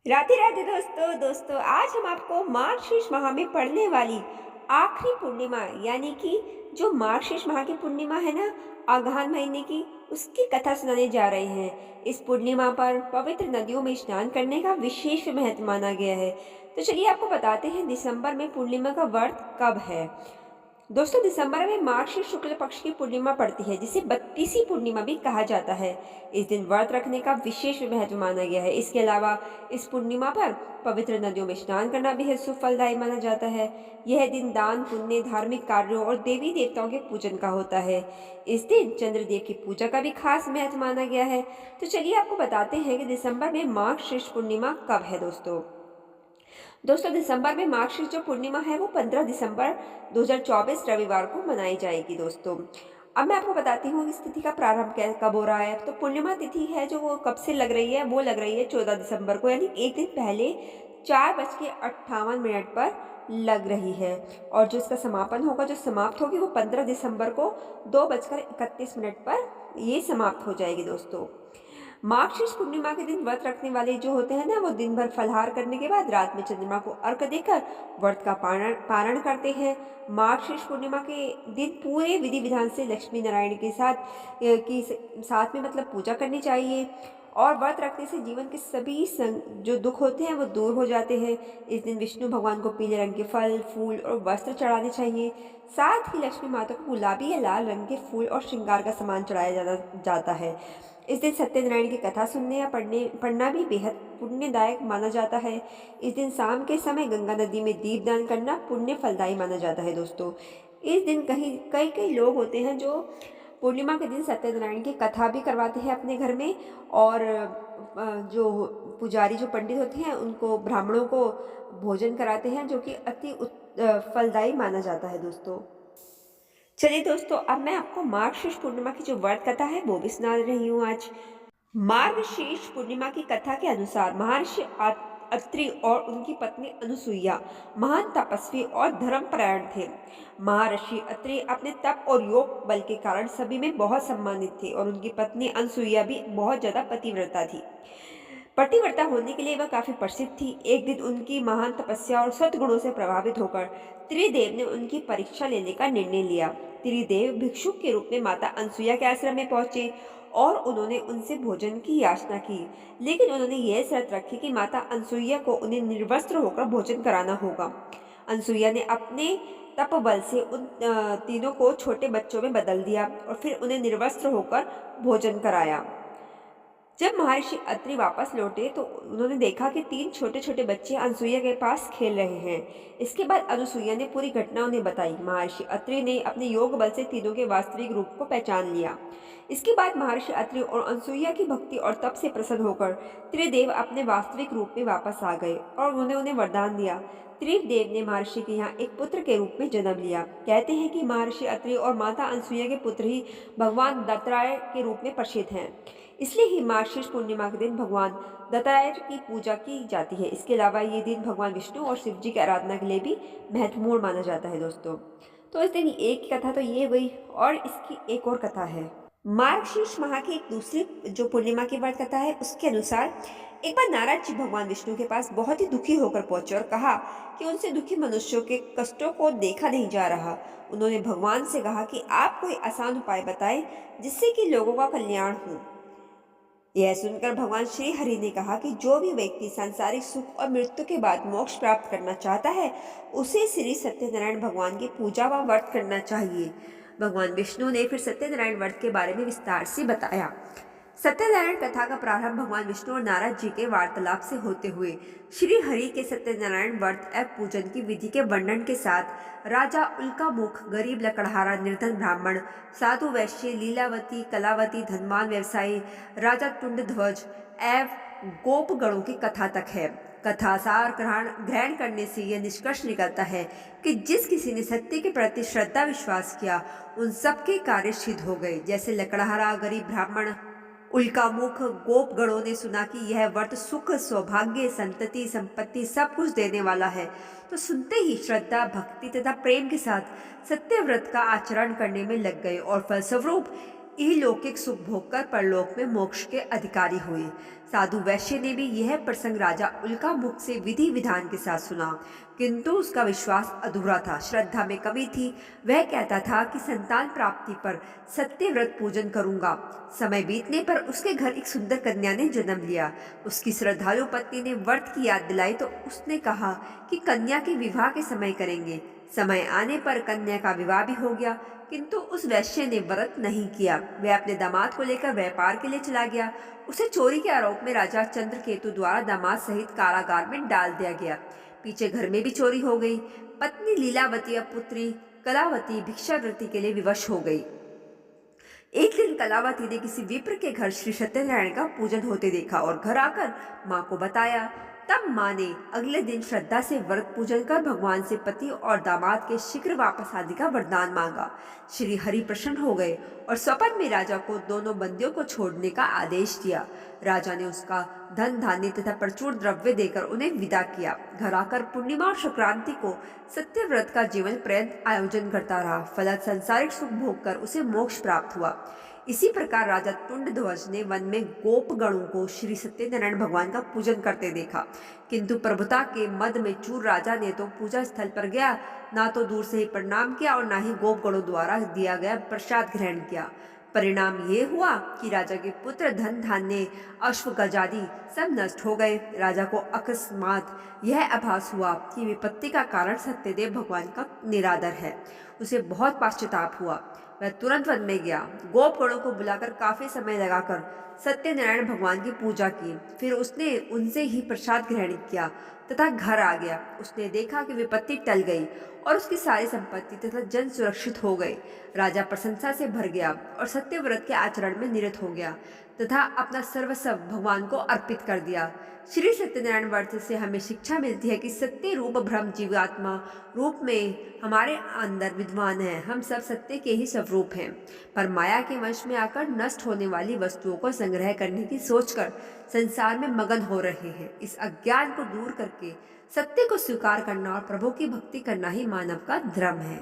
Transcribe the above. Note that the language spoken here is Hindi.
राधे राधे दोस्तों दोस्तों आज हम आपको मार्गशीर्ष माह में पड़ने वाली आखिरी पूर्णिमा यानी कि जो मार्गशीर्ष माह की पूर्णिमा है ना, आघान महीने की, उसकी कथा सुनाने जा रहे हैं। इस पूर्णिमा पर पवित्र नदियों में स्नान करने का विशेष महत्व माना गया है। तो चलिए आपको बताते हैं दिसंबर में पूर्णिमा का व्रत कब है। दोस्तों, दिसंबर में मार्गशीर्ष शुक्ल पक्ष की पूर्णिमा पड़ती है, जिसे 32वीं पूर्णिमा भी कहा जाता है। इस दिन व्रत रखने का विशेष महत्व माना गया है। इसके अलावा इस पूर्णिमा पर पवित्र नदियों में स्नान करना भी शुभ फलदायी माना जाता है। यह दिन दान पुण्य, धार्मिक कार्यों और देवी देवताओं के पूजन का होता है। इस दिन चंद्रदेव की पूजा का भी खास महत्व माना गया है। तो चलिए आपको बताते हैं कि दिसंबर में मार्गशीर्ष पूर्णिमा कब है। दोस्तों, दिसंबर में मार्गशीर्ष जो पूर्णिमा है वो 15 दिसंबर 2024 रविवार को मनाई जाएगी। दोस्तों, अब मैं आपको बताती हूँ इस तिथि का प्रारंभ कब हो रहा है। तो पूर्णिमा तिथि है जो वो कब से लग रही है, वो लग रही है 14 दिसंबर को, यानी एक दिन पहले 4:58 पर लग रही है। और जो इसका समापन होगा, जो समाप्त होगी, वो 15 दिसंबर को 2:31 पर ये समाप्त हो जाएगी। दोस्तों, मार्गशीर्ष पूर्णिमा के दिन व्रत रखने वाले जो होते हैं ना, वो दिन भर फलाहार करने के बाद रात में चंद्रमा को अर्घ देकर व्रत का पारण पारण करते हैं। मार्गशीर्ष पूर्णिमा के दिन पूरे विधि विधान से लक्ष्मी नारायण के साथ में मतलब पूजा करनी चाहिए। और व्रत रखने से जीवन के सभी जो दुख होते हैं वो दूर हो जाते हैं। इस दिन विष्णु भगवान को पीले रंग के फल, फूल और वस्त्र चढ़ाने चाहिए। साथ ही लक्ष्मी माता को गुलाबी या लाल रंग के फूल और श्रृंगार का सामान चढ़ाया जाता है। इस दिन सत्यनारायण की कथा सुनने या पढ़ना भी बेहद पुण्यदायक माना जाता है। इस दिन शाम के समय गंगा नदी में दीपदान करना पुण्य फलदायी माना जाता है। दोस्तों, इस दिन कई कई लोग होते हैं जो पूर्णिमा के दिन सत्यनारायण की कथा भी करवाते हैं अपने घर में। और जो पुजारी, जो पंडित होते हैं, उनको ब्राह्मणों को भोजन कराते हैं, जो कि फलदायी माना जाता है। दोस्तों, चलिए दोस्तों, अब मैं आपको मार्गशीर्ष पूर्णिमा की जो व्रत कथा है वो भी सुना रही हूँ आज। मार्गशीर्ष पूर्णिमा की कथा के अनुसार महर्षि अत्रि और उनकी पत्नी अनुसुईया महान तपस्वी और धर्मपरायण थे। महर्षि अत्रि अपने तप और योग बल के कारण सभी में बहुत सम्मानित थे, और उनकी पत्नी अनुसुईया भी बहुत ज्यादा पतिव्रता थी। पतिव्रता होने के लिए वह काफी प्रसिद्ध थी। एक दिन उनकी महान तपस्या और सद्गुणों से प्रभावित होकर त्रिदेव ने उनकी परीक्षा लेने का निर्णय लिया। त्रिदेव भिक्षुक के रूप में माता अनसुईया के आश्रम में पहुंचे और उन्होंने उनसे भोजन की याचना की। लेकिन उन्होंने यह शर्त रखी कि माता अनसुईया को उन्हें निर्वस्त्र होकर भोजन कराना होगा। अनसुईया ने अपने तप बल से उन तीनों को छोटे बच्चों में बदल दिया और फिर उन्हें निर्वस्त्र होकर भोजन कराया। जब महर्षि अत्रि वापस लौटे तो उन्होंने देखा कि 3 छोटे छोटे बच्चे अनुसुईया के पास खेल रहे हैं। इसके बाद अनुसुईया ने पूरी घटना उन्हें बताई। महर्षि अत्रि ने अपने योग बल से तीनों के वास्तविक रूप को पहचान लिया। इसके बाद महर्षि अत्रि और अनुसुईया की भक्ति और तप से प्रसन्न होकर त्रिदेव अपने वास्तविक रूप में वापस आ गए और उन्होंने उन्हें वरदान दिया। त्रिदेव ने महर्षि के यहाँ एक पुत्र के रूप में जन्म लिया। कहते हैं कि महर्षि अत्रि और माता अनुसुईया के पुत्र ही भगवान दत्तात्रेय के रूप में प्रसिद्ध हैं। इसलिए ही मार्गशीर्ष पूर्णिमा के दिन भगवान दत्तात्रेय की पूजा की जाती है। इसके अलावा ये दिन भगवान विष्णु और शिव जी की आराधना के लिए भी महत्वपूर्ण माना जाता है। दोस्तों, तो इस दिन एक कथा तो ये हुई, और इसकी एक और कथा है। मार्गशीर्ष माह की एक दूसरी जो पूर्णिमा की व्रत कथा है, उसके अनुसार एक बार नारद जी भगवान विष्णु के पास बहुत ही दुखी होकर पहुंचे और कहा कि उनसे दुखी मनुष्यों के कष्टों को देखा नहीं जा रहा। उन्होंने भगवान से कहा कि आप कोई आसान उपाय बताएं जिससे कि लोगों का कल्याण हो। यह सुनकर भगवान श्री हरि ने कहा कि जो भी व्यक्ति सांसारिक सुख और मृत्यु के बाद मोक्ष प्राप्त करना चाहता है, उसे श्री सत्यनारायण भगवान की पूजा व व्रत करना चाहिए। भगवान विष्णु ने फिर सत्यनारायण व्रत के बारे में विस्तार से बताया। सत्यनारायण कथा का प्रारंभ भगवान विष्णु और नारद जी के वार्तालाप से होते हुए श्री हरि के सत्यनारायण व्रत एवं पूजन की विधि के वर्णन के साथ राजा उल्कामुख, गरीब लकड़हारा, निर्धन ब्राह्मण, साधु वैश्य, लीलावती, कलावती, धनवान व्यवसायी, राजा टुंडध्वज एवं गोपगणों की कथा तक है। कथा सार ग्रहण करने से यह निष्कर्ष निकलता है कि जिस किसी ने सत्य के प्रति श्रद्धा विश्वास किया, उन सबके कार्य सिद्ध हो गए। जैसे लकड़हारा, गरीब ब्राह्मण, उल्कामुख, गोपगणों ने सुना कि यह व्रत सुख, सौभाग्य, संतति, संपत्ति सब कुछ देने वाला है, तो सुनते ही श्रद्धा, भक्ति तथा प्रेम के साथ सत्य व्रत का आचरण करने में लग गए और फलस्वरूप इहलौकिक सुख भोग कर परलोक में मोक्ष के अधिकारी हुए। साधु वैश्य ने भी यह प्रसंग राजा उल्का मुख से विधि विधान के साथ सुना, किंतु उसका विश्वास अधूरा था, श्रद्धा में कमी थी। वह कहता था कि संतान प्राप्ति पर सत्यव्रत पूजन करूंगा। समय बीतने पर उसके घर एक सुंदर कन्या ने जन्म लिया। उसकी श्रद्धालु पत्नी ने व्रत की याद दिलाई तो उसने कहा कि कन्या के विवाह के समय करेंगे। समय आने पर कन्या का विवाह भी हो गया, किंतु उस वैश्य ने व्रत नहीं किया। वह अपने दामाद को लेकर व्यापार के लिए चला गया। उसे चोरी के आरोप में राजा चंद्रकेतु द्वारा दामाद सहित कारागार में डाल दिया गया। पीछे घर में भी चोरी हो गई। पत्नी लीलावती और पुत्री कलावती भिक्षावृत्ति के लिए विवश हो गई। एक दिन कलावती ने किसी विप्र के घर श्री सत्यनारायण का पूजन होते देखा और घर आकर माँ को बताया। तब माँ ने अगले दिन श्रद्धा से व्रत पूजन कर भगवान से पति और दामाद के शीघ्र वापस आदि का वरदान मांगा। श्री हरि प्रसन्न हो गए और स्वपन में राजा को दोनों बंदियों को छोड़ने का आदेश दिया। राजा ने उसका धन धान्य तथा प्रचुर द्रव्य देकर उन्हें विदा किया। घर आकर पूर्णिमा और संक्रांति को सत्यव्रत का जीवन पर्यंत आयोजन करता रहा। फलत संसारिक सुख भोग कर उसे मोक्ष प्राप्त हुआ। इसी प्रकार राजा तुंडध्वज ने वन में गोपगणों को श्री सत्यनारायण भगवान का पूजन करते देखा, किंतु प्रभुता के मद में चूर राजा ने तो पूजा स्थल पर गया, ना तो दूर से ही प्रणाम किया और ना ही गोपगणों द्वारा दिया गया प्रसाद ग्रहण किया। परिणाम ये हुआ कि राजा के पुत्र धन धान्य अश्व गजादि सब नष्ट हो गए। राजा को अकस्मात यह आभास हुआ कि विपत्ति का कारण सत्यदेव भगवान का निरादर है। उसे बहुत पश्चाताप हुआ। वह तुरंत वन में गया। गोपगणों को बुलाकर काफी समय लगाकर सत्यनारायण भगवान की पूजा की। फिर उसने उनसे ही प्रसाद ग्रहण किया तथा घर आ गया। उसने देखा कि विपत्ति टल गई और उसकी सारी संपत्ति तथा जन सुरक्षित हो गए। राजा प्रशंसा से भर गया और सत्यव्रत के आचरण में निरत हो गया तथा अपना सर्वस्व भगवान को अर्पित कर दिया। श्री सत्यनारायण व्रत से हमें शिक्षा मिलती है कि सत्य रूप ब्रह्म जीवात्मा रूप में हमारे अंदर विद्वान है। हम सब सत्य के ही स्वरूप हैं, पर माया के वश में आकर नष्ट होने वाली वस्तुओं को संग्रह करने की सोचकर संसार में मगन हो रहे हैं। इस अज्ञान को दूर करके सत्य को स्वीकार करना और प्रभु की भक्ति करना ही मानव का धर्म है।